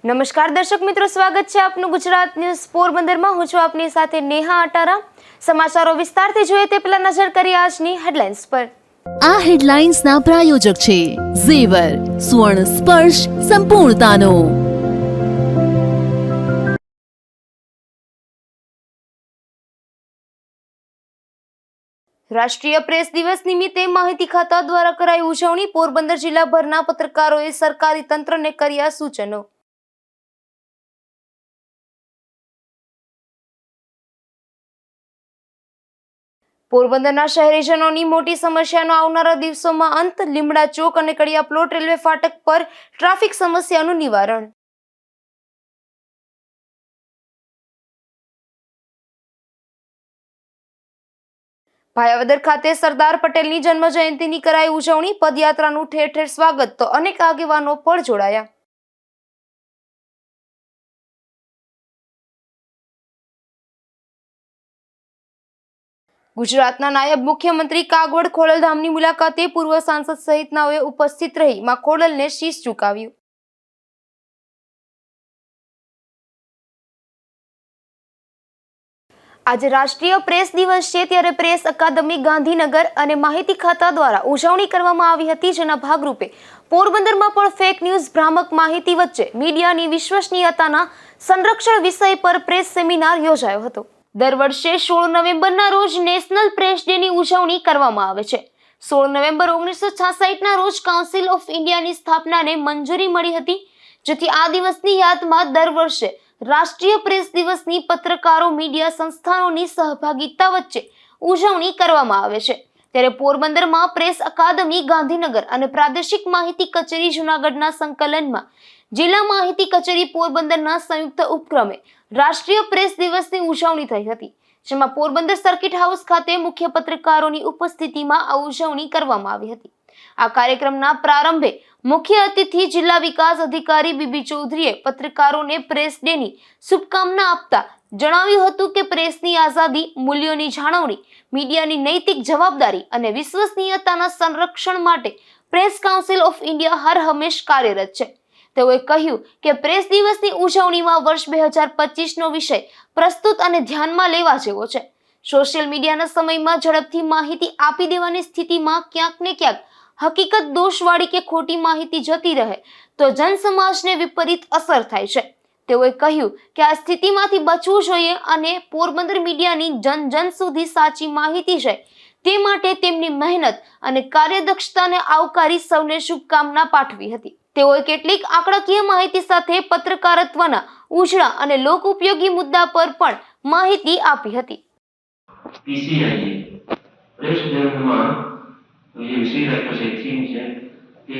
નમસ્કાર દર્શક મિત્રો, સ્વાગત છે આપનું ગુજરાત ન્યૂઝ પોરબંદરમાં। હું છું આપની સાથે નેહા અટારા। સમાચારો વિસ્તારથી જોઈએ તે પહેલા નજર કરીએ આજની હેડલાઇન્સ પર। આ હેડલાઇન્સના પ્રાયોજક છે ઝેવર, સુવર્ણ સ્પર્શ સંપૂર્ણતાનો। રાષ્ટ્રીય પ્રેસ દિવસ નિમિત્તે માહિતી ખાતા દ્વારા કરાઈ ઉજવણી। પોરબંદર જિલ્લાભરના પત્રકારોએ સરકારી તંત્રને કર્યા સૂચનો। પોરબંદરના શહેરીજનોની મોટી સમસ્યાનો આવનારા દિવસોમાં અંત। લીમડા ચોક અને કડિયા પ્લોટ રેલવે ફાટક પર ટ્રાફિક સમસ્યાનું નિવારણ। ભાયાવદર ખાતે સરદાર પટેલની જન્મ જયંતિની કરાઈ ઉજવણી। પદયાત્રાનું ઠેર ઠેર સ્વાગત તો અનેક આગેવાનો પણ જોડાયા। ગુજરાતના નાયબ મુખ્યમંત્રી કાગવડ ખોડલધામની મુલાકાતે। પૂર્વ સાંસદ સહિતનાઓએ ઉપસ્થિત રહી માં ખોડલને શીશ ઝુકાવ્યું। આજે રાષ્ટ્રીય પ્રેસ દિવસ છે, ત્યારે પ્રેસ અકાદમી ગાંધીનગર અને માહિતી ખાતા દ્વારા ઉજવણી કરવામાં આવી હતી, જેના ભાગરૂપે પોરબંદરમાં પણ ફેક ન્યૂઝ, ભ્રામક માહિતી વચ્ચે મીડિયાની વિશ્વસનીયતાના સંરક્ષણ વિષય પર પ્રેસ સેમિનાર યોજાયો હતો। દર વર્ષે 16 નવેમ્બરના રોજ નેશનલ પ્રેસ ડેની ઉજવણી કરવામાં આવે છે। 16 નવેમ્બર 1966ના રોજ કાઉન્સિલ ઓફ ઇન્ડિયાની સ્થાપનાને મંજૂરી મળી હતી, જેથી આ દિવસની યાદમાં દર વર્ષે રાષ્ટ્રીય પ્રેસ દિવસની પત્રકારો, મીડિયા સંસ્થાનોની સહભાગિતા વચ્ચે ઉજવણી કરવામાં આવે છે। ત્યારે પોરબંદરમાં પ્રેસ અકાદમી ગાંધીનગર અને પ્રાદેશિક માહિતી કચેરી જૂનાગઢના સંકલનમાં જિલ્લા માહિતી કચેરી પોરબંદરના સંયુક્ત ઉપક્રમે રાષ્ટ્રીય પ્રેસ દિવસની ઉજવણી થઈ હતી, જેમાં પોરબંદર સર્કિટ હાઉસ ખાતે મુખ્ય પત્રકારોની ઉપસ્થિતિમાં આ ઉજવણી કરવામાં આવી હતી। આ કાર્યક્રમના પ્રારંભે મુખ્ય અતિથિ જિલ્લા વિકાસ અધિકારી બીબી ચૌધરીએ પત્રકારોને પ્રેસ ડેની શુભકામના આપતા જણાવ્યું હતું કે પ્રેસની આઝાદી, મૂલ્યોની જાળવણી, મીડિયાની નૈતિક જવાબદારી અને વિશ્વસનીયતાના સંરક્ષણ માટે પ્રેસ કાઉન્સિલ ઓફ ઇન્ડિયા હર હંમેશ કાર્યરત છે। તેઓએ કહ્યું કે પ્રેસ દિવસની ઉજવણીમાં વર્ષ 2025નો વિષય પ્રસ્તુત અને ધ્યાનમાં લેવા જેવો છે। સોશિયલ મીડિયાના સમયમાં ઝડપથી માહિતી આપી દેવાની સ્થિતિમાં ક્યાંક ને ક્યાંક હકીકત દોષવાળી કે ખોટી માહિતી જતી રહે તો જનસમાજને વિપરીત અસર થાય છે। તેઓએ કહ્યું કે આ સ્થિતિમાંથી બચવું જોઈએ અને પોરબંદર મીડિયાની જન જન સુધી સાચી માહિતી જાય તે માટે તેમની મહેનત અને કાર્યદક્ષતાને આવકારી સૌને શુભકામના પાઠવી હતી। તેઓએ કેટલીક આંકડાકીય માહિતી સાથે પત્રકારત્વના ઉજળા અને લોક ઉપયોગી મુદ્દા પર પણ માહિતી આપી હતી। प्रेस जर्नल ये विषय रखा है थीम है कि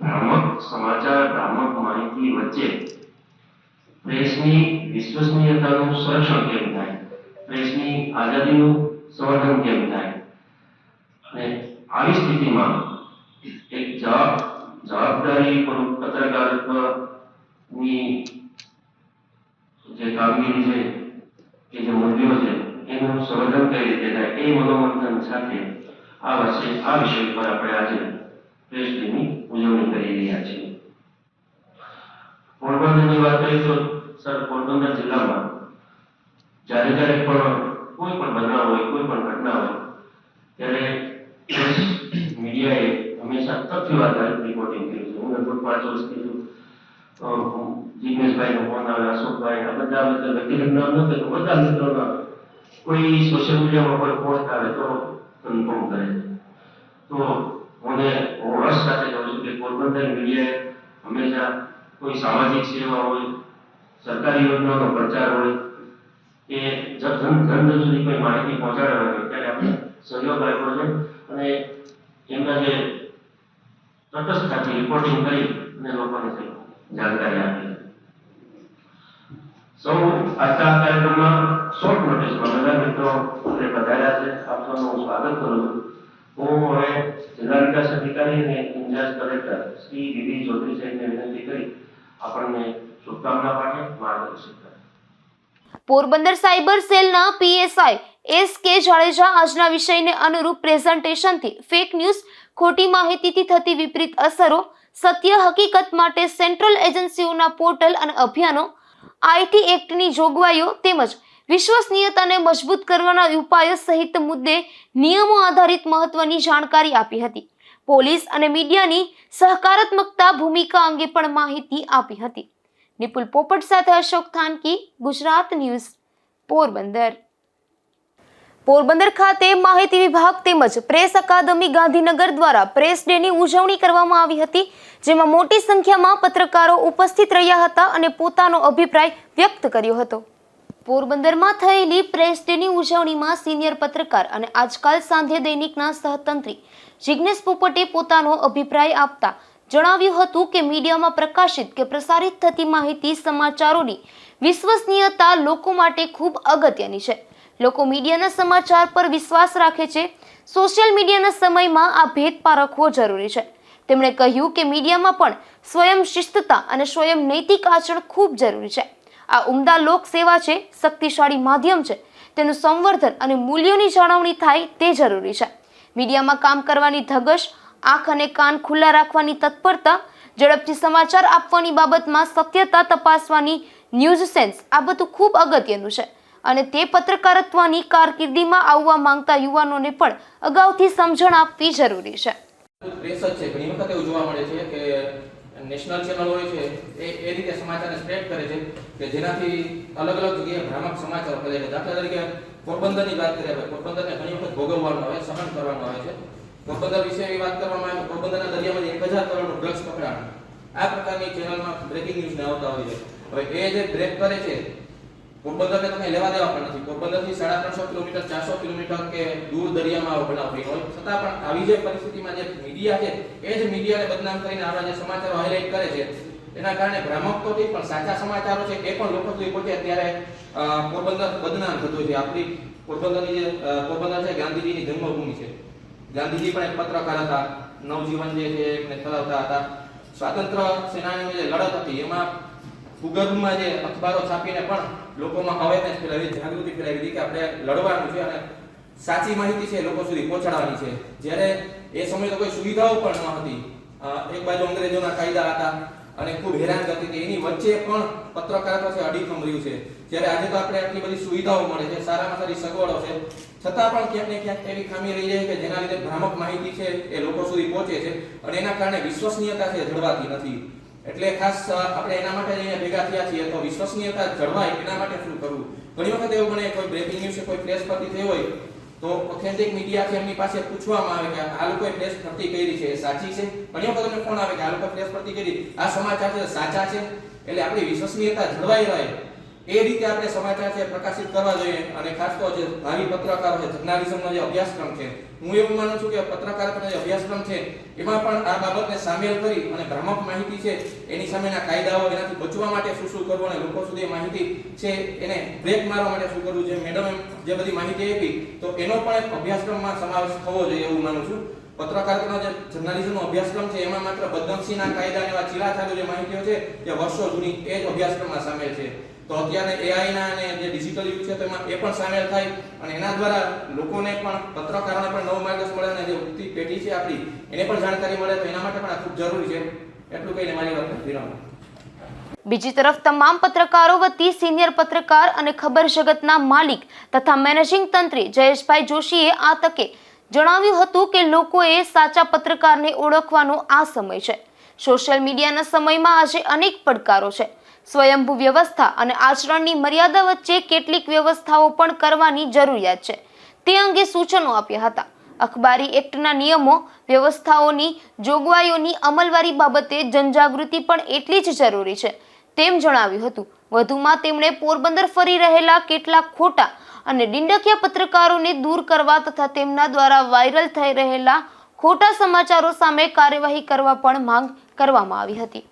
भ्रामक समाचार, भ्रामक माहिती वच्चे प्रेसनी विश्वसनीयताનું સંરક્ષણ કેમ થાય, પ્રેસની આઝાદીનું સંવર્ધન કેમ થાય અને આવી સ્થિતિમાં એક જવાબદારી પત્રકારત્વની જે કામગીરી છે કે જે મૂલ્યો છે એનું સંવર્ધન કઈ રીતે થાય એ મનોમંથન સાથે આ વર્ષે આ વિષય પર આપણે આજે પ્રેસ ડેની ઉજવણી કરી રહ્યા છીએ। પોરબંદરની વાત કરીએ તો સર, પોરબંદર જિલ્લામાં જ્યારે પણ કોઈ પણ બનાવ હોય, કોઈ પણ ઘટના હોય ત્યારે પ્રેસ મીડિયાએ હંમેશા તથ્યો આધારિત રિપોર્ટિંગ કર્યું છે। હું લગભગ 5 વર્ષથી જીગ્નેશભાઈનો ફોન આવે, અશોકભાઈ, આ બધા વ્યક્તિગત નામ નથી, બધા મિત્રોના કોઈ સોશિયલ મીડિયામાં કોઈ પોસ્ટ આવે તો કન્ફર્મ કરે છે। તો હું હર્ષ સાથે કહું છું કે પોરબંદર મીડિયાએ હંમેશા કોઈ સામાજિક સેવા હોય, સરકારી યોજનાનો પ્રચાર હોય કે જન સુધી કોઈ માહિતી પહોંચાડવા હોય ત્યારે આપણે સહયોગ આપ્યો છે અને એમના જે તટસ્થતાથી રિપોર્ટિંગ કરી અને લોકોને જાણકારી આપી છે। સૌ આજના કાર્યક્રમમાં શોર્ટ નોટિસમાં બધા મિત્રો પધાર્યા છે, આપ સૌનું હું સ્વાગત કરું છું। હું હવે જિલ્લા વિકાસ અધિકારી અને in charge collector Shri B B Chaudhary સાહેબને વિનંતી કરી આપણને શુભકામના પાઠવે, માર્ગદર્શન કરે। પોરબંદર સાયબર સેલના પીએસઆઈ એસ.કે. જાડેજા આજના વિષયને અનુરૂપ પ્રેઝન્ટેશનથી ફેક ન્યૂઝ, ખોટી માહિતીથી થતી વિપરીત અસરો, સત્ય હકીકત માટે સેન્ટ્રલ એજન્સીઓના પોર્ટલ અને અભિયાનો, આઈટી એક્ટની જોગવાઈઓ તેમજ વિશ્વસનીયતાને મજબૂત કરવાના ઉપાયો સહિત મુદ્દે નિયમો આધારિત મહત્વની જાણકારી આપી હતી. પોલીસ અને મીડિયાની સહકારાત્મકતા ભૂમિકા અંગે પણ માહિતી આપી હતી. નિપુલ પોપટ સાથે અશોક થાનકી, ગુજરાત ન્યૂઝ, પોરબંદર. પોરબંદર ખાતે માહિતી વિભાગ તેમજ પ્રેસ અકાદમી ગાંધીનગર દ્વારા પ્રેસ ડેની ઉજવણી કરવામાં આવી હતી, જેમાં મોટી સંખ્યામાં પત્રકારો ઉપસ્થિત રહ્યા હતા અને પોતાનો અભિપ્રાય વ્યક્ત કર્યો હતો. પોરબંદરમાં થયેલી પ્રેસ ડેની ઉજવણીમાં સિનિયર પત્રકાર અને આજકાલ સાંધ્ય દૈનિકના સહતંત્રી જિગ્નેશ પોપટે પોતાનો અભિપ્રાય આપતા જણાવ્યું હતું કે મીડિયામાં પ્રકાશિત કે પ્રસારિત થતી માહિતી સમાચારોની વિશ્વસનીયતા લોકો માટે ખૂબ અગત્યની છે. લોકો મીડિયાના સમાચાર પર વિશ્વાસ રાખે છે. સોશિયલ મીડિયાના સમયમાં આ ભેદ પારખવો જરૂરી છે. તેમણે કહ્યું કે મીડિયામાં પણ સ્વયં શિસ્તતા અને સ્વયં નૈતિક આચરણ ખૂબ જરૂરી છે. આ ઉમદા લોક સેવા છે, શક્તિશાળી માધ્યમ છે. તેનું સંવર્ધન અને મૂલ્યોની જાળવણી થાય તે જરૂરી છે. મીડિયામાં કામ કરવાની ધગશ, આંખ અને કાન ખુલ્લા રાખવાની તત્પરતા, ઝડપથી સમાચાર આપવાની બાબતમાં સત્યતા તપાસવાની ન્યૂઝ સેન્સ, આ બધું ખૂબ અગત્યનું છે અને તે પત્રકારત્વની કારકિર્દીમાં આવવા માંગતા યુવાનોને પણ અગાઉથી સમજણ આપવી જરૂરી છે. પ્રેસ જ છે, ઘણી વખત એવું જોવા મળે છે કે નેશનલ ચેનલ હોય છે એ રીતે સમાચારને સ્પ્રેડ કરે છે કે જેનાથી અલગ અલગ જગ્યાએ ભ્રામક સમાચાર ફેલાય છે. દાખલા તરીકે પોરબંદરની વાત કરીએ, પોરબંદરને ઘણી વખત ભોગવવાનું આવે, સહન કરવાનું આવે છે. પોરબંદર વિશેની વાત કરવામાં આવે, પોરબંદરના દરિયામાં 1000 કરોડનું ડ્રગ્સ પકડાણ, આ પ્રકારની ચેનલમાં બ્રેકિંગ ન્યૂઝને આવતા હોય છે. હવે એ જે બ્રેક કરે છે, પોરબંદરને તમે લેવા દેવા પણ નથી. પોરબંદરથી 350 કિલોમીટર 400 કિલોમીટર કે દૂર દરિયામાં બનાવતી હોય છતાં પણ આવી જે પરિસ્થિતિમાં જે મીડિયા છે એ જ મીડિયાને બદનામ કરીને આપણા જે સમાચારો હાઇલાઇટ કરે છે, એના કારણે ભ્રામક તો ઠીક પણ સાચા સમાચારો છે એ પણ લોકો સુધી પહોંચે ત્યારે પોરબંદર બદનામ થતું છે. આપણી પોરબંદરની જે પોરબંદર છે ગાંધીજીની જન્મભૂમિ છે. ગાંધીજી પણ એક પત્રકાર હતા, નવજીવન જે છે એમને ચલાવતા હતા. સ્વાતંત્ર્ય સેનાનીની જે લડત હતી એમાં ભૂગર્ભમાં જે અખબારો છાપીને પણ લોકોમાં અવેરનેસ ફેલાવી, જાગૃતિ ફેલાવી હતી કે આપણે લડવાનું છે અને સાચી માહિતી છે લોકો સુધી પહોંચાડવાની છે. જ્યારે એ સમયે તો કોઈ સુવિધાઓ પણ ન હતી. એક બાજુ અંગ્રેજોના કાયદા હતા અને ખૂબ હેરાનગતિ હતી, એની વચ્ચે પણ પત્રકારત્વ છે અડીખમ રહ્યું છે. જ્યારે આજે તો આપણે આટલી બધી સુવિધાઓ મળે છે, સારામાં સારી સગવડો છે, છતાં પણ ક્યાંક ને ક્યાંક એવી ખામી રહી જાય કે જેના લીધે ભ્રામક માહિતી છે એ લોકો સુધી પહોંચે છે અને એના કારણે વિશ્વસનીયતા છે જળવાતી નથી. એટલે ખાસ આપણે એના માટે અહીંયા ભેગા થયા છીએ. તો વિશ્વસનીયતા જળવાય એના માટે શું કરવું? ઘણી વખત એવું બને કોઈ બ્રેકિંગ ન્યૂઝ કોઈ પ્રેસ પરથી થઈ હોય તો ઓથેન્ટિક મીડિયા છે એમની પાસે પૂછવામાં આવે કે આ લોકોએ પ્રેસ ભરતી કરી છે એ સાચી છે. ઘણી વખત અમને ફોન આવે કે આ લોકો પ્રેસ ભરતી કરી, આ સમાચાર છે સાચા છે. એટલે આપણી વિશ્વસનીયતા જળવાઈ રહે એ રીતે આપણે સમાચાર છે પ્રકાશિત કરવા જોઈએ. અને ખાસ તો જે ભાવિ પત્રકારો છે, જર્નાલિઝમનો જે અભ્યાસક્રમ છે, હું એવું માનું છું કે પત્રકારત્વનો જે અભ્યાસક્રમ છે એમાં પણ આ બાબતને સામેલ કરી અને ભ્રામક માહિતી છે એની સામેના કાયદાઓ, એનાથી બચવા માટે શું કરવું અને લોકો સુધી માહિતી છે એને બ્રેક મારવા માટે શું કરવું, જે મેડમ જે બધી માહિતી આપી તો એનો પણ એક અભ્યાસક્રમમાં સમાવેશ થવો જોઈએ એવું માનું છું. પત્રકારત્વનો જે જર્નાલિઝમનો અભ્યાસક્રમ છે એમાં માત્ર બદનક્ષીના કાયદા અને એવા ચીલાચાલુ જે માહિતીઓ છે જે વર્ષો જૂની એ જ અભ્યાસક્રમમાં સામેલ છે. તો અત્યારે AI ના અને જે ડિજિટલ યુગ છે તો એમાં એ પણ સામેલ થાય અને એના દ્વારા લોકોને પણ, પત્રકારોને પણ નવો માર્ગદર્શન મળે અને જે ઉઠતી પેઢી છે આપણી એને પણ જાણકારી મળે. તો એના માટે પણ આ ખૂબ જરૂરી છે. એટલું કહીને મારી વાત વિરામ. બીજી તરફ તમામ પત્રકારો વતી સિનિયર પત્રકાર અને ખબર જગતના માલિક તથા મેનેજિંગ તંત્રી જયેશભાઈ જોશીએ આ તકે જણાવ્યું હતું કે લોકોએ સાચા પત્રકારને ઓળખવાનો આ સમય છે. સોશિયલ મીડિયાના સમયમાં આજે અનેક પડકારો છે. સ્વયંભૂ વ્યવસ્થા અને આચરણની મર્યાદા વચ્ચે કેટલીક વ્યવસ્થાઓ પણ કરવાની જરૂરિયાત છે. તે અંગે સૂચનો આપ્યા હતા. અખબારી એક્ટના નિયમો, વ્યવસ્થાઓની જોગવાઈઓની અમલવારી બાબતે જનજાગૃતિ પણ એટલી જ જરૂરી છે તેમ જણાવ્યું હતું. વધુમાં તેમણે પોરબંદર ફરી રહેલા કેટલાક ખોટા અને ડિંડકિયા પત્રકારોને દૂર કરવા તથા તેમના દ્વારા વાયરલ થઈ રહેલા ખોટા સમાચારો સામે કાર્યવાહી કરવા પણ માંગ કરવામાં આવી હતી.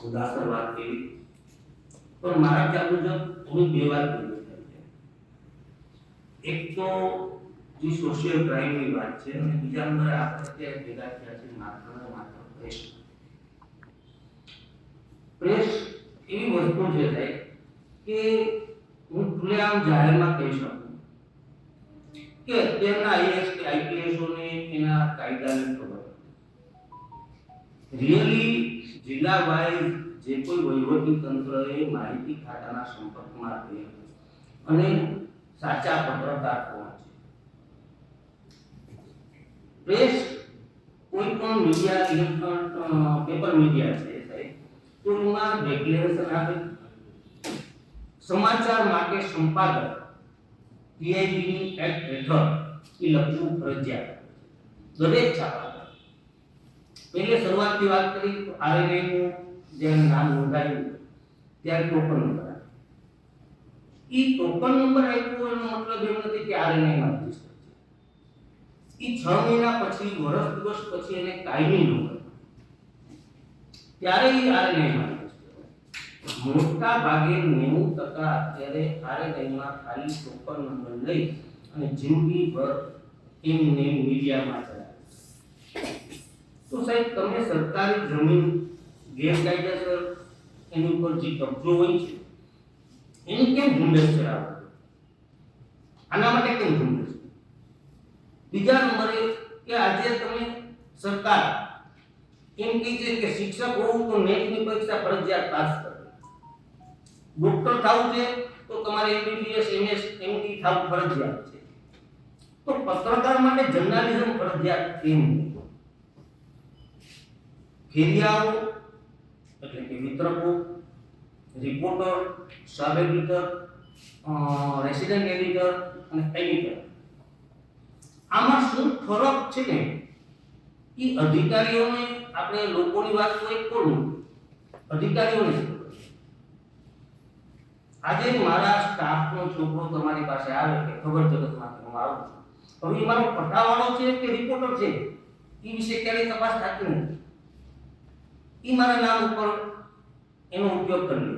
ઉદાસર વાત કરી પણ મારા ખ્યાલ મુજબ થોડી બે વાત કરવી છે. એક તો જે સોશિયલ ક્રાઇમની વાત છે અને બીજા નંબરે આપણે અત્યારે ભેગા થયા છે માત્ર પ્રેસ એવી વસ્તુ છે સાહેબ કે હું ખુલ્લેઆમ જાહેરમાં કહી શકું કે અત્યારના IAS કે IPSઓને એના કાયદાની ખબર. રિયલી જિલ્લા વાઇઝ જે કોઈ વહીવટી તંત્રએ માહિતી ખાતાના સંપર્કમાં રહે અને સાચા પત્રકાર કોણ છે. પ્રેસ કોઈ પણ મીડિયા પેપર મીડિયા છે સાહેબ, તો એમાં ડિક્લેરેશન આપે સમાચાર માટે સંપાદક પીઆઈબીની એક્ટ હેઠળ એ લખવું ફરજિયાત દરેક છાપામાં. પહેલે શરૂઆતની વાત કરી તો આરએનએ નું જ્યારે નામ નોંધાયું ત્યારે ટોકન નંબર આપ્યો. એ ટોકન નંબર આપ્યો એનો મતલબ એમ નથી કે આરએનએ માં રજીસ્ટર છે. એ 6 મહિના પછી વર્ષ દિવસ પછી એને કાયમી નંબર ત્યારે એ આરએનએ માં મોટા ભાગે 90% અત્યારે આરએનએ માં ખાલી ટોકન નંબર લઈ અને જિંદગીભર એમને મીડિયામાં ચલાવે. તો સાહેબ તમે સરકારી જમીન ગેરકાયદેસર એની ઉપર જે કબજો હોય છે એની કેમ ઝુંબેશ ચલાવો? આના માટે કેમ ઝુંબેશ? બીજા નંબરે કે આજે તમે સરકાર એમ કહે છે કે શિક્ષક હોવું તો નેટની પરીક્ષા ફરજિયાત પાસ કરો, ડોક્ટર થવું છે તો તમારે એમબીબીએસ એમએસ એમડી થવું ફરજિયાત છે. તો પત્રકાર માટે જર્નાલિઝમ ફરજિયાત કેમ? ખેરિયાઓ એટલે કે વિતરકો, reporter, sub editor, resident editor અને એડિટર, આમાં શું ફરક છે ને એ અધિકારીઓને, આપણે લોકોની વાત તો એક કરું, અધિકારીઓને આજે મારા સ્ટાફનો છોકરો તમારી પાસે આવે કે ખબર જગતમાંથી હું આવું છું, હવે એ મારો પટાવાળો છે કે રિપોર્ટર છે એ વિશે ક્યારેય તપાસ થતી નથી. એ મારા નામ ઉપર એનો ઉપયોગ કરી લે.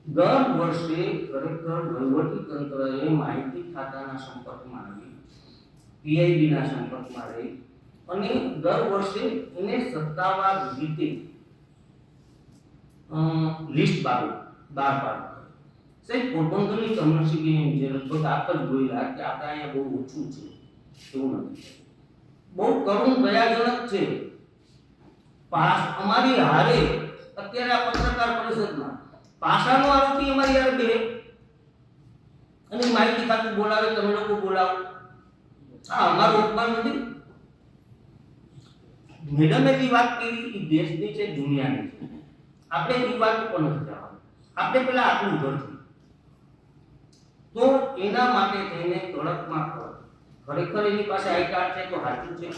દર વર્ષે ખરેખર વહીવટી તંત્રએ માહિતી ખાતાના સંપર્કમાં રહી, પીઆઈબીના સંપર્કમાં રહી અને દર વર્ષે એને સત્તાવાર રીતે લિસ્ટ બહાર પાડે. સાહેબ પોરબંદરની કમનસીબી જે લગભગ આપ જ બોલ્યા કે આપણે અહીંયા બહુ ઓછું છે, એવું નથી. બહુ કરુણ દયાજનક છે. અમારી હારે અત્યારે આ પત્રકાર પરિષદમાં પાસાનો આરોપી અમારી હારે બે અને માહિતી ખાતું બોલાવે, તમે લોકો બોલાવો. આ અમારું અપમાન નથી. મેડમે જે વાત કરી એ દેશની છે, દુનિયાની છે. આપણે એ વાત ઉપર નથી જવાનું. આપણે પેલા આપણું ઘર છે. તો એના માટે થઈને કડકમાં કડક ખરેખર એની પાસે આઈ કાર્ડ છે તો સાચું છે,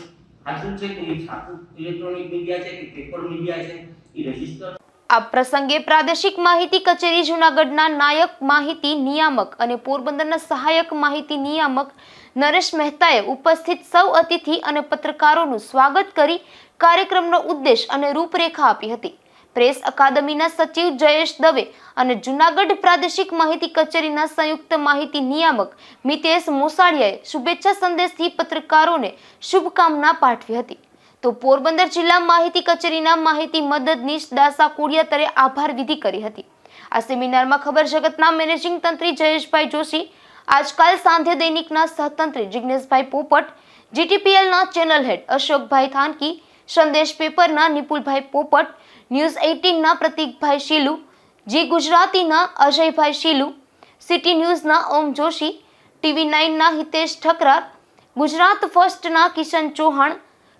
સાચું છે કે એ છાપું ઇલેક્ટ્રોનિક મીડિયા છે કે પેપર મીડિયા છે એ રજીસ્ટર. આ પ્રસંગે પ્રાદેશિક માહિતી કચેરી જૂનાગઢના નાયક માહિતી નિયામક અને પોરબંદરના સહાયક માહિતી નિયામક નરેશ મહેતાએ ઉપસ્થિત સૌ અતિથિ અને પત્રકારોનું સ્વાગત કરી કાર્યક્રમનો ઉદ્દેશ અને રૂપરેખા આપી હતી. પ્રેસ અકાદમીના સચિવ જયેશ દવે અને જૂનાગઢ પ્રાદેશિક માહિતી કચેરીના સંયુક્ત માહિતી નિયામક મિતેશ મોસાળિયાએ શુભેચ્છા સંદેશથી પત્રકારોને શુભકામના પાઠવી હતી. તો પોરબંદર જિલ્લા માહિતી કચેરીના માહિતી મદદનીશ દાસા કોડિયાતરે આભાર વિધિ કરી હતી. આ સેમિનારમાં ખબર જગતના મેનેજિંગ તંત્રી જયેશભાઈ જોશી, આજકાલ સાંધ્ય દૈનિકના સહતંત્રી જિગ્નેશભાઈ પોપટ, જીટીપીએલના ચેનલ હેડ અશોકભાઈ થાનકી, સંદેશ પેપરના નિપુલભાઈ પોપટ, ન્યૂઝ 18ના પ્રતીકભાઈ શીલુ, જી ગુજરાતીના અજયભાઈ શીલુ, સિટી ન્યૂઝના ઓમ જોશી, ટીવી 9ના હિતેશ ઠકરાર, ગુજરાત ફર્સ્ટના કિશન ચૌહાણ,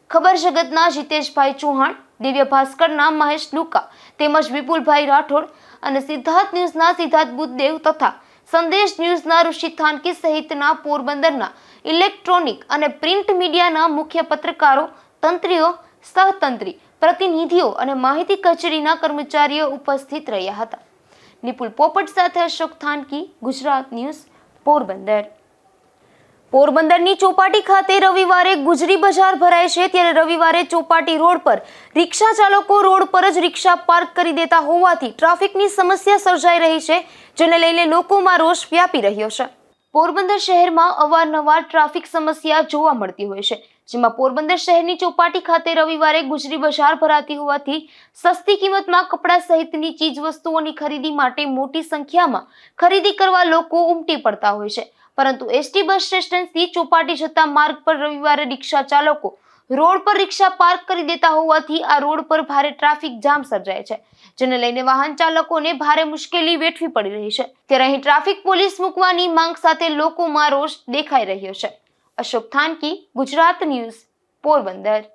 ખબર જગતના જીતેશભાઈ ચૌહાણ, દિવ્ય ભાસ્કરના મહેશ લુકા તેમજ વિપુલભાઈ રાઠોડ અને સિદ્ધાર્થ ન્યૂઝના સિદ્ધાર્થ બુદ્ધદેવ તથા સંદેશ ન્યૂઝના ઋષિ થાનકી સહિતના પોરબંદરના ઇલેક્ટ્રોનિક અને પ્રિન્ટ મીડિયાના મુખ્ય પત્રકારો, તંત્રીઓ, સહતંત્રી, પ્રતિનિધિઓ અને માહિતી કચેરીના કર્મચારીઓ ઉપસ્થિત રહ્યા હતા. નિપુલ પોપટ સાથે અશોક થાનકી, ગુજરાત ન્યૂઝ, પોરબંદર. પોરબંદરની ચોપાટી ખાતે રવિવારે ગુજરી બજાર ભરાય છે, ત્યારે રવિવારે ચોપાટી રોડ પર રિક્ષા ચાલકો રોડ પર જ રિક્ષા પાર્ક કરી દેતા હોવાથી ટ્રાફિકની સમસ્યા સર્જાઈ રહી છે, જેને લઈને લોકોમાં રોષ વ્યાપી રહ્યો છે. પોરબંદર શહેરમાં અવારનવાર ટ્રાફિક સમસ્યા જોવા મળતી હોય છે, જેમાં પોરબંદર શહેરની ચોપાટી ખાતે રવિવારે ગુજરી બજાર ભરાતી હોવાથી સસ્તી કિંમતમાં કપડાં સહિતની ચીજ વસ્તુઓની ખરીદી માટે મોટી સંખ્યામાં ખરીદી કરવા લોકો ઉમટી પડતા હોય છે. પરંતુ એસટી બસ સ્ટેશનથી ચોપાટી જતા માર્ગ પર રવિવારે રિક્ષા ચાલકો રોડ પર રિક્ષા પાર્ક કરી દેતા હોવાથી આ રોડ પર ભારે ટ્રાફિક જામ સર્જાય છે, જેને લઈને વાહન ચાલકોને ભારે મુશ્કેલી વેઠવી પડી રહી છે। ત્યારે અહીં ટ્રાફિક પોલીસ મૂકવાની માંગ સાથે લોકોમાં રોષ દેખાઈ રહ્યો છે। અશોક થાનકી, ગુજરાત ન્યૂઝ, પોરબંદર।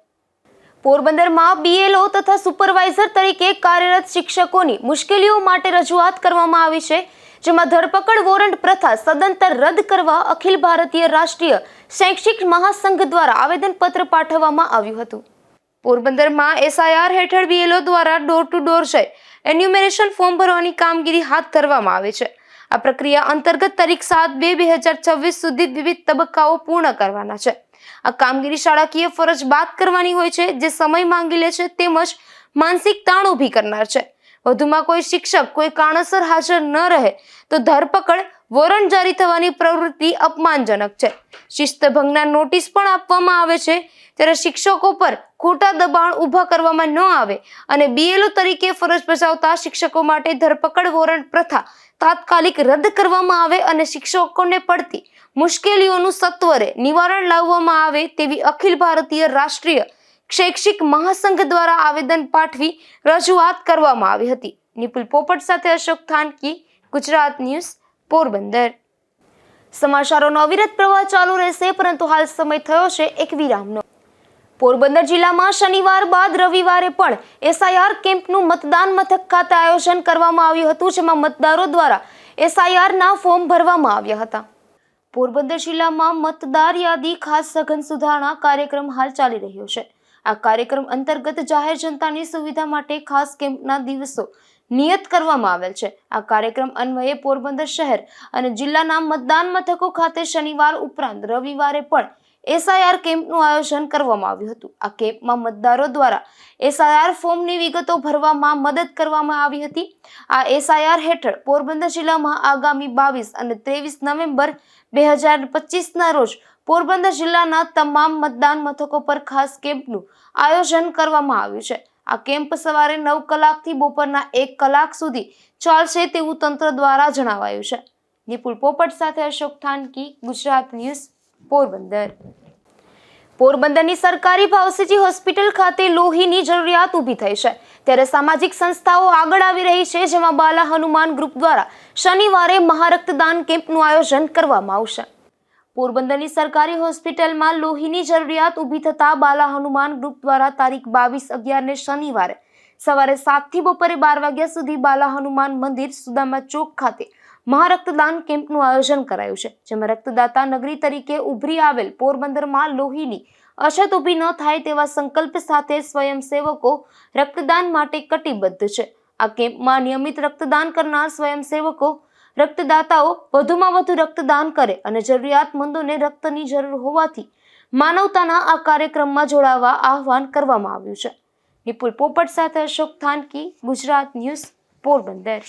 પોરબંદરમાં BLO તથા સુપરવાઇઝર તરીકે કાર્યરત શિક્ષકોની મુશ્કેલીઓ માટે રજૂઆત કરવામાં આવી છે, જેમાં ધરપકડ વોરંટ પ્રથા સદંતર રદ કરવા અખિલ ભારતીય રાષ્ટ્રીય શૈક્ષિક મહાસંઘ દ્વારા આવેદનપત્ર પાઠવવામાં આવ્યું હતું। પોરબંદરમાં SIR હેઠળ BLO દ્વારા ડોર ટુ ડોર જઈ એન્યુમરેશન ફોર્મ ભરવાની કામગીરી હાથ ધરવામાં આવે છે। આ પ્રક્રિયા અંતર્ગત તારીખ 7/2/2026 સુધી વિવિધ તબક્કાઓ પૂર્ણ કરવાના છે। આ કામગીરી શાળાકીય ફરજ બાદ કરવાની હોય છે, જે સમય માંગી લે છે તેમજ માનસિક તાણ ઊભી કરનાર છે। વધુમાં કોઈ શિક્ષક કોઈ કારણસર હાજર ન રહે તો ધરપકડ વોરંટ જારી થવાની પ્રવૃત્તિ અપમાનજનક છે। શિસ્તભંગના નોટિસ પણ આપવામાં આવે છે। ત્યારે શિક્ષકો પર ખોટા દબાણ ઊભા કરવામાં ન આવે અને BLO તરીકે ફરજ બજાવતા શિક્ષકો માટે ધરપકડ વોરંટ પ્રથા તાત્કાલિક રદ કરવામાં આવે અને શિક્ષકોને પડતી મુશ્કેલીઓનું સત્વરે નિવારણ લાવવામાં આવે તેવી અખિલ ભારતીય રાષ્ટ્રીય શૈક્ષિક મહાસંઘ દ્વારા આવેદન પાઠવી રજૂઆત કરવામાં આવી હતી। નિપુલ પોપટ સાથે અશોક થાનકી, ગુજરાત ન્યૂઝ, પોરબંદર। સમાચારોનો અવિરત પ્રવાહ ચાલુ રહેશે, પરંતુ હાલ સમય થયો છે એક વિરામનો। પોરબંદર જિલ્લામાં શનિવાર બાદ રવિવારે પણ SIR કેમ્પનું મતદાન મથક ખાતે આયોજન કરવામાં આવ્યું હતું, જેમાં મતદારો દ્વારા SIRના ફોર્મ ભરવામાં આવ્યા હતા। પોરબંદર જિલ્લામાં મતદાર યાદી ખાસ સઘન સુધારણા કાર્યક્રમ હાલ ચાલી રહ્યો છે। આ કાર્યક્રમ અંતર્ગત જાહેર જનતાની સુવિધા માટે ખાસ કેમ્પના દિવસો નિયત કરવામાં આવેલ છે। આ કાર્યક્રમ અન્વયે પોરબંદર શહેર અને જિલ્લાના મતદાન મથકો ખાતે શનિવાર ઉપરાંત રવિવારે પણ SIR કેમ્પનું આયોજન કરવામાં આવ્યું હતું। આ કેમ્પમાં મતદારો દ્વારા SIR ફોર્મની વિગતો ભરવામાં મદદ કરવામાં આવી હતી। આ SIR હેઠળ પોરબંદર જિલ્લામાં આગામી 22 અને 23 નવેમ્બર 2025ના રોજ પોરબંદર જિલ્લાના તમામ મતદાન મથકો પર ખાસ કેમ્પનું આયોજન કરવામાં આવ્યું છે। આ કેમ્પ સવારે 9 કલાકથી બપોરના 1 કલાક સુધી ચાલશે તેવું તંત્ર દ્વારા જણાવાયું છે। નિપુલ પોપટ સાથે અશોક થાનકી, ગુજરાત ન્યૂઝ, પોરબંદર। પોરબંદરની સરકારી ભાવસીજી હોસ્પિટલ ખાતે લોહીની જરૂરિયાત ઊભી થઈ છે, ત્યારે સામાજિક સંસ્થાઓ આગળ આવી રહી છે, જેમાં બાલા હનુમાન ગ્રુપ દ્વારા શનિવારે મહારક્તદાન કેમ્પનું આયોજન કરવામાં આવશે। પોરબંદરની સરકારી હોસ્પિટલમાં લોહીની જરૂરિયાત ઊભી થતા બાલા હનુમાન ગ્રુપ દ્વારા તારીખ 22/11ને શનિવારે સવારે 7 થી બપોરે 12 વાગ્યા સુધી બાલા હનુમાન મંદિર, સુદામા ચોક ખાતે મહારક્તદાન કેમ્પનું આયોજન કરાયું છે, જેમાં રક્તદાતા નગરી તરીકે ઉભરી આવેલ પોરબંદરમાં લોહીની અછત ઊભી ન થાય તેવા સંકલ્પ સાથે સ્વયંસેવકો રક્તદાન માટે કટિબદ્ધ છે। આ કેમ્પમાં નિયમિત રક્તદાન કરનાર સ્વયંસેવકો રક્તદાતાઓ વધુમાં વધુ રક્તદાન કરે અને જરૂરિયાતમંદોને રક્તની જરૂર હોવાથી માનવતાના આ કાર્યક્રમમાં જોડાવા આહવાન કરવામાં આવ્યું છે। નિપુલ પોપટ સાથે અશોક થાનકી, ગુજરાત ન્યૂઝ, પોરબંદર।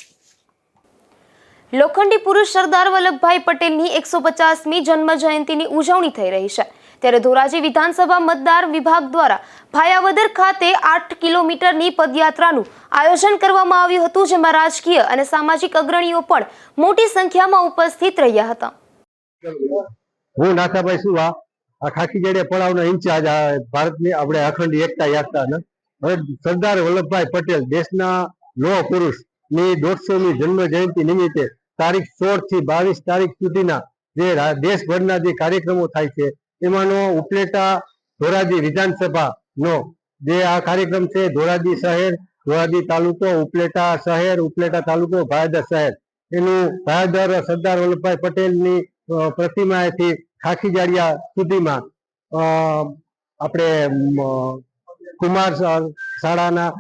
લોખંડી પુરુષ સરદાર વલ્લભભાઈ પટેલની 150મી જન્મ જયંતિની ઉજવણી થઈ રહી છે, ત્યારે ધોરાજી વિધાનસભા મતદાર વિભાગ દ્વારા ભાયાવદર ખાતે 8 કિલોમીટરની પદયાત્રાનું આયોજન કરવામાં આવ્યું હતું, જેમાં રાજકીય અને સામાજિક અગ્રણીઓ પણ મોટી સંખ્યામાં ઉપસ્થિત રહ્યા હતા। હું નાથાભાઈ સુવા, આ ખાખીજડીયા પડાવના ઇન્ચાર્જ, ભારતની આપણે અખંડ એકતા યાત્રાના। હવે સરદાર વલ્લભભાઈ પટેલ દેશના લોહ પુરુષની 150મી જન્મ જયંતિ નિમિત્તે તારીખ 16 થી 22 તારીખ સુધીના જે દેશભરના જે કાર્યક્રમો થાય છે, એમાંનો ઉપલેટા ધોરાજી વિધાનસભાનો જે આ કાર્યક્રમ છે, ધોરાજી શહેર, ધોરાજી તાલુકો, ઉપલેટા શહેર, ઉપલેટા તાલુકો, ભાયાદર શહેર, એનું ભાયાદર સરદાર વલ્લભભાઈ પટેલની પ્રતિમાથી ખાખીજાડિયા સુધીમાં આપણે કુમાર શાળાના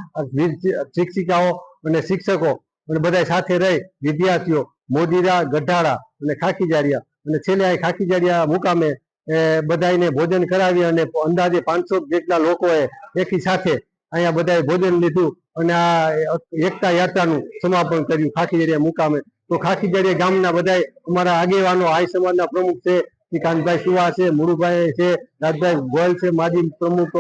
શિક્ષિકાઓ અને શિક્ષકો અને બધા સાથે રહી વિદ્યાર્થીઓ મોદીરા, ગઢાળા અને ખાખીજાડિયા અને છેલ્લે અહીં ખાખીજાડિયા મુકામે બધાને ભોજન કરાવી અને અંદાજે 500 જેટલા લોકોએ એકી સાથે અહીંયા બધાએ ભોજન લીધું અને આ એકતા યાત્રાનું સમાપન કર્યું ખાખીજાડિયા મુકામે। તો ખાખીજાડિયા ગામના બધા અમારા આગેવાનો, આઈ સમાજના પ્રમુખ છે, કાંતભાઈ સુવા છે, મુળુભાઈ છે, રાજભાઈ ગોયલ છે, માજી પ્રમુખ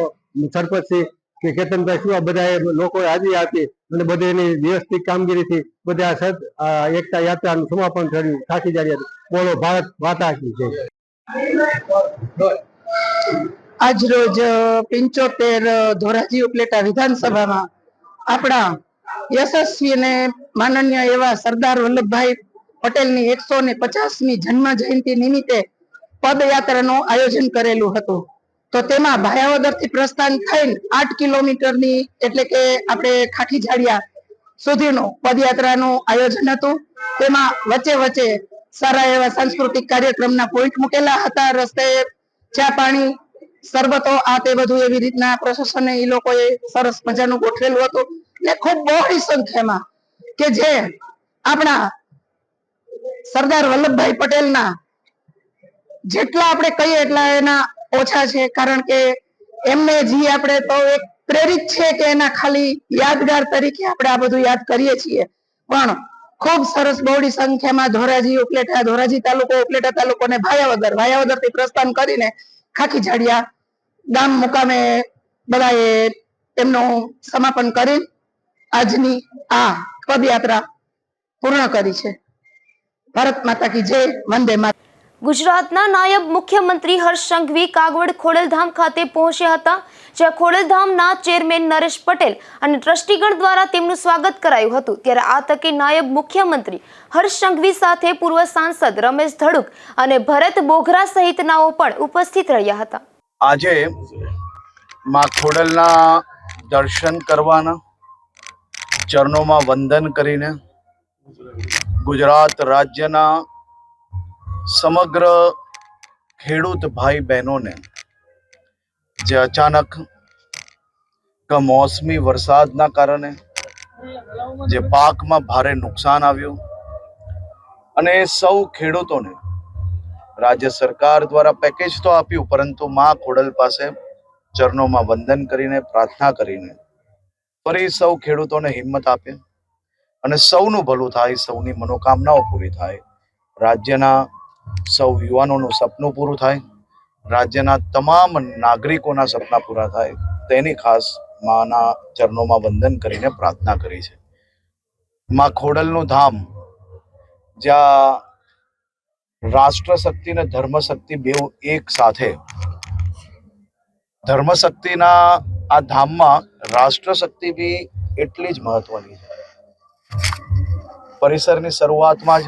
સરપંચ છે કે કેતનભાઈ સુવા, બધા લોકોએ હાજરી આપી અને બધાની વ્યવસ્થિત કામગીરીથી બધા એકતા યાત્રાનું સમાપન કર્યું ખાખીજાડિયા। બોલો ભારત માતા કી જય। આજરોજ 75 ધોરાજી ઉપલેટા વિધાનસભામાં આપણા યશસ્વી અને માનનીય એવા સરદાર વલ્લભભાઈ પટેલની 150મી જન્મ જયંતિ નિમિત્તે પદયાત્રાનું આયોજન કરેલું હતું. તો તેમાં ભાયાવદરથી પ્રસ્થાન થઈને 8 કિલોમીટરની એટલે કે આપણે ખાખી જાડિયા સુધીનું પદયાત્રાનું આયોજન હતું. તેમાં વચ્ચે વચ્ચે સારા એવા સાંસ્કૃતિક કાર્યક્રમના પોઈન્ટ મૂકેલા હતા. રસ્તે ચા પાણી સરબતો આ તે બધું એવી રીતના પ્રશાસને એ લોકોએ સરસ મજાનું ગોઠવેલું હતું ને ખૂબ બહોળી સંખ્યામાં કે જે આપણા સરદાર વલ્લભભાઈ પટેલના જેટલા આપણે કહીએ એટલા એના ઓછા છે. કારણ કે એમને જે આપણે તો એક પ્રેરિત છે કે એના ખાલી યાદગાર તરીકે આપણે આ બધું યાદ કરીએ છીએ. પણ ખૂબ સરસ બહોળી સંખ્યામાં ધોરાજી તાલુકો ઉપલેટા તાલુકો અને ભાયાવદર થી પ્રસ્થાન કરીને ખાખી જાડિયા ગામ મુકામે બધાએ એમનું સમાપન કરી આજની આ પદયાત્રા પૂર્ણ કરી છે. ભારત માતા કી જય, વંદે માતરમ. ગુજરાતના નાયબ મુખ્યમંત્રી હર્ષ સંઘવી કાગવડ ખોડલધામ ખાતે પહોંચ્યા હતા, જ્યાં ખોડલધામના ચેરમેન નરેશ પટેલ અને ટ્રસ્ટીગણ દ્વારા તેમનું સ્વાગત કરાયું હતું. ત્યારે આ તકે નાયબ મુખ્યમંત્રી હર્ષ સંઘવી સાથે પૂર્વ સાંસદ રમેશ ધડુક અને ભરત બોઘરા સહિતનાઓ પણ ઉપસ્થિત રહ્યા હતા. આજે માં ખોડલના દર્શન કરવાના, ચરણોમાં વંદન કરીને ગુજરાત રાજ્યના સમગ્ર ખેડૂત ભાઈ બહેનોને જે અચાનક કમોસમી વરસાદના કારણે જે પાકમાં ભારે નુકસાન આવ્યું અને સૌ ખેડૂતોને રાજ્ય સરકાર દ્વારા પેકેજ તો આપ્યું, પરંતુ માં ખોડલ પાસે ચરણોમાં વંદન કરીને પ્રાર્થના કરીને ફરી સૌ ખેડૂતોને હિંમત આપે અને સૌનું ભલું થાય, સૌની મનોકામનાઓ પૂરી થાય, રાજ્યના સૌ યુવાનોનું સપનું પૂરું થાય, રાજ્યના તમામ નાગરિકોના સપના પૂરા થાય, તેની ખાસ માના ચરણોમાં વંદન કરીને પ્રાર્થના કરી છે. માં ખોડલનું ધામ જ્યાં રાષ્ટ્રશક્તિ અને ધર્મશક્તિ બેઉ એક સાથે, ધર્મશક્તિના આ ધામમાં રાષ્ટ્રશક્તિ બી એટલી જ મહત્વની છે. પરિસરની શરૂઆતમાં જ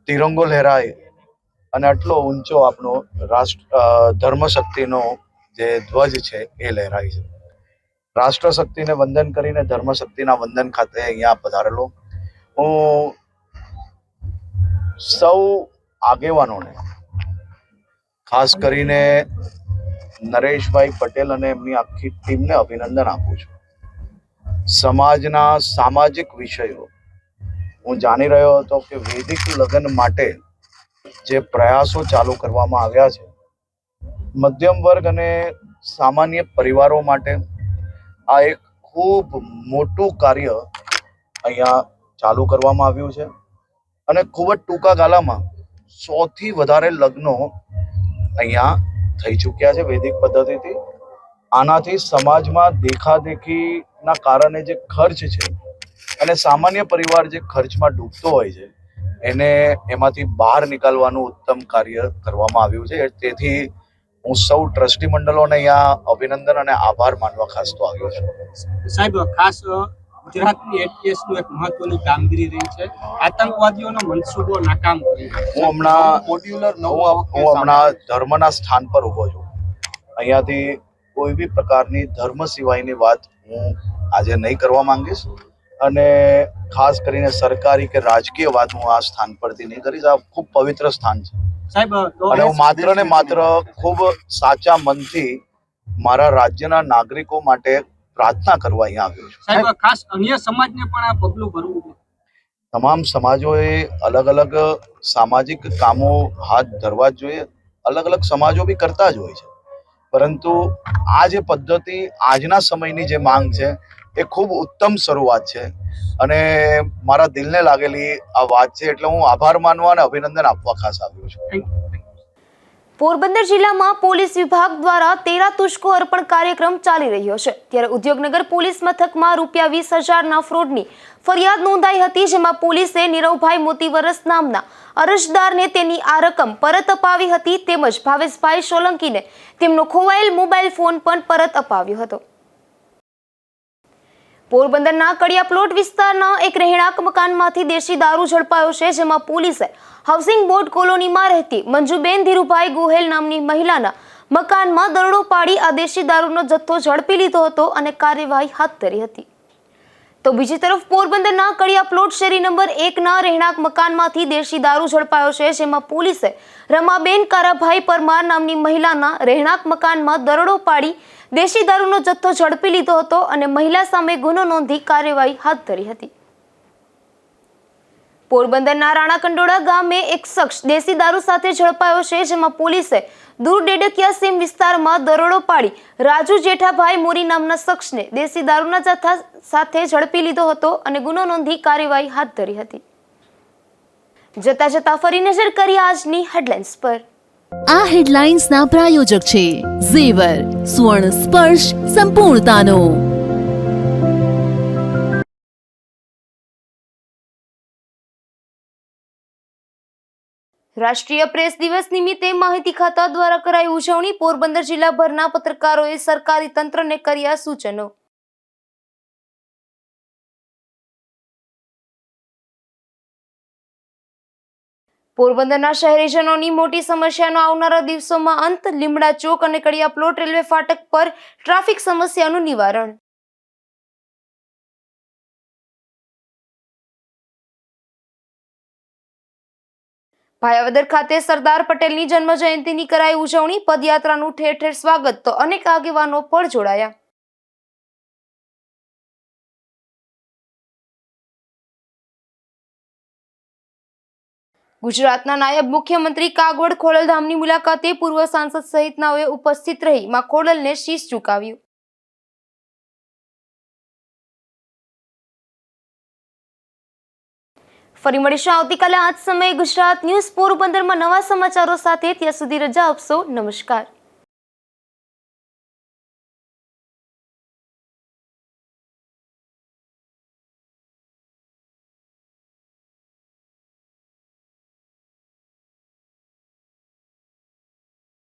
તિરંગો લહેરાય અને આટલો ઊંચો આપણો ધર્મશક્તિનો જે ધ્વજ છે એ લહેરાય છે. રાષ્ટ્રશક્તિને વંદન કરીને ધર્મશક્તિના વંદન ખાતે અહીંયા પધારેલો હું સૌ આગેવાનોને, ખાસ કરીને નરેશભાઈ પટેલ અને એમની આખી ટીમને અભિનંદન આપું છું. સમાજના સામાજિક વિષયો હું જાણી રહ્યો હતો કે વૈદિક લગ્ન માટે જે પ્રયાસો ચાલુ કરવામાં આવ્યા છે, મધ્યમ વર્ગ અને સામાન્ય પરિવારો માટે આ એક ખૂબ મોટું કાર્ય અહીંયા ચાલુ કરવામાં આવ્યું છે અને ખૂબ જ ટૂંકા ગાળામાં 100થી વધારે લગ્નો અહીંયા થઈ ચૂક્યા છે વૈદિક પદ્ધતિથી. આનાથી સમાજમાં દેખાદેખીના કારણે જે ખર્ચ છે અને સામાન્ય પરિવાર જે ખર્ચમાં ડૂબતો હોય છે એને એમાંથી બહાર નીકળવાનું ઉત્તમ કાર્ય કરવામાં આવ્યું છે. તેથી હું સૌ ટ્રસ્ટી મંડળોને અહીંયા અભિનંદન અને આભાર માનવા ખાસ તો આવ્યો છું. સાહેબ, ખાસ ગુજરાતની એટીએસ નું એક મહત્વની કામગીરી રહી છે. આતંકવાદીઓનો મનસૂબો નાકામ કર્યો. હું હમણાં ધર્મના સ્થાન પર ઉભો છું. અહીંયાથી કોઈ બી પ્રકારની ધર્મ સિવાયની વાત હું આજે નહીં કરવા માંગીશ અને ખાસ કરીને સરકારી કે રાજકીય વાત હું આ સ્થાન પરથી નહીં કરીશ. આ ખૂબ પવિત્ર સ્થાન છે સાહેબ, અને હું માત્ર ને માત્ર ખૂબ સાચા મનથી મારા રાજ્યના નાગરિકો માટે પ્રાર્થના કરવા અહીંયા આવ્યો છું. સાહેબ, ખાસ અન્ય સમાજને પણ આ પગલું ભરવું જોઈએ. તમામ સમાજોએ અલગ અલગ સામાજિક કામો હાથ ધરવા જ જોઈએ. અલગ અલગ સમાજો બી કરતા જ હોય છે, પરંતુ આ જે પદ્ધતિ આજના સમયની જે માંગ છે એ ખૂબ ઉત્તમ શરૂઆત છે અને મારા દિલને લાગેલી આ વાત છે. એટલે હું આભાર માનવા અને અભિનંદન આપવા ખાસ આવ્યો છું. પોરબંદર જિલ્લામાં પોલીસ વિભાગ દ્વારા 13 તુષ્કો અર્પણ કાર્યક્રમ ચાલી રહ્યો છે. ત્યારે ઉદ્યોગનગર પોલીસ મથકમાં ₹20,000ના ફ્રોડની ફરિયાદ નોંધાઈ હતી, જેમાં પોલીસે નીરવભાઈ મોતીવરસ નામના અરજદારને તેની આ રકમ પરત અપાવી હતી, તેમજ ભાવેશભાઈ સોલંકીને તેમનો ખોવાયેલ મોબાઈલ ફોન પણ પરત અપાવ્યો હતો. પોરબંદરના કડિયા પ્લોટ વિસ્તારના એક રહેણાંક મકાનમાંથી દેશી દારૂ ઝડપાયો છે, જેમાં પોલીસે હાઉસિંગ બોર્ડ કોલોનીમાં રહેતી મંજુબેન ધીરુભાઈ ગોહેલ નામની મહિલાના મકાનમાં દરોડો પાડી આ દેશી દારૂનો જથ્થો ઝડપી લીધો હતો અને કાર્યવાહી હાથ ધરી હતી. તો બીજી તરફ પોરબંદરના કડિયા પ્લોટ શેરી નંબર 1ના રહેણાંક મકાનમાંથી દેશી દારૂ ઝડપાયો છે, જેમાં પોલીસે રમાબેન કારાભાઈ પરમાર નામની મહિલાના રહેણાંક મકાનમાં દરોડો પાડી દેશી દારૂનો જથ્થો ઝડપી લીધો હતો અને મહિલા સામે ગુનો નોંધી કાર્યવાહી હાથ ધરી હતી. પોરબંદરના રાણાકંડોળા ગામે એક શખ્સ દેશી દારૂ સાથે ઝડપાયો છે, જેમાં પોલીસે દૂર ડેડકિયા સીમ વિસ્તારમાં દરોડો પાડી રાજુ જેઠાભાઈ મોરી નામના શખ્સને દેશી દારૂના જથ્થા સાથે ઝડપી લીધો હતો અને ગુનો નોંધી કાર્યવાહી હાથ ધરી હતી. જતા જતા ફરી નજર કરી આજની હેડલાઇન્સ પર. આ હેડલાઇન્સના પ્રાયોજક છે ઝેવર, સુવર્ણ સ્પર્શ સંપૂર્ણતાનો. રાષ્ટ્રીય પ્રેસ દિવસ નિમિત્તે માહિતી ખાતા દ્વારા કરાઈ ઉજવણી. પોરબંદર જિલ્લાભરના પત્રકારોએ સરકારી તંત્રને કર્યા સૂચનો. પોરબંદરના શહેરીજનોની મોટી સમસ્યાનો આવનારા દિવસોમાં અંત. લીમડા ચોક અને કડિયા પ્લોટ રેલવે ફાટક પર ટ્રાફિક સમસ્યાનું નિવારણ. ભાયાવદર ખાતે સરદાર પટેલની જન્મ જયંતિની કરાઈ ઉજવણી. પદયાત્રાનું ઠેર ઠેર સ્વાગત, તો અનેક આગેવાનો પણ જોડાયા. ગુજરાતના નાયબ મુખ્યમંત્રી કાગવડ ખોડલધામની મુલાકાતે. પૂર્વ સાંસદ સહિતનાઓએ ઉપસ્થિત રહી માં ખોડલને શીશ ઝુકાવ્યું. ફરી મળીશું આવતીકાલે આ જ સમયે ગુજરાત ન્યૂઝ પોરબંદરમાં નવા સમાચારો સાથે. ત્યાં સુધી રજા આપશો. નમસ્કાર.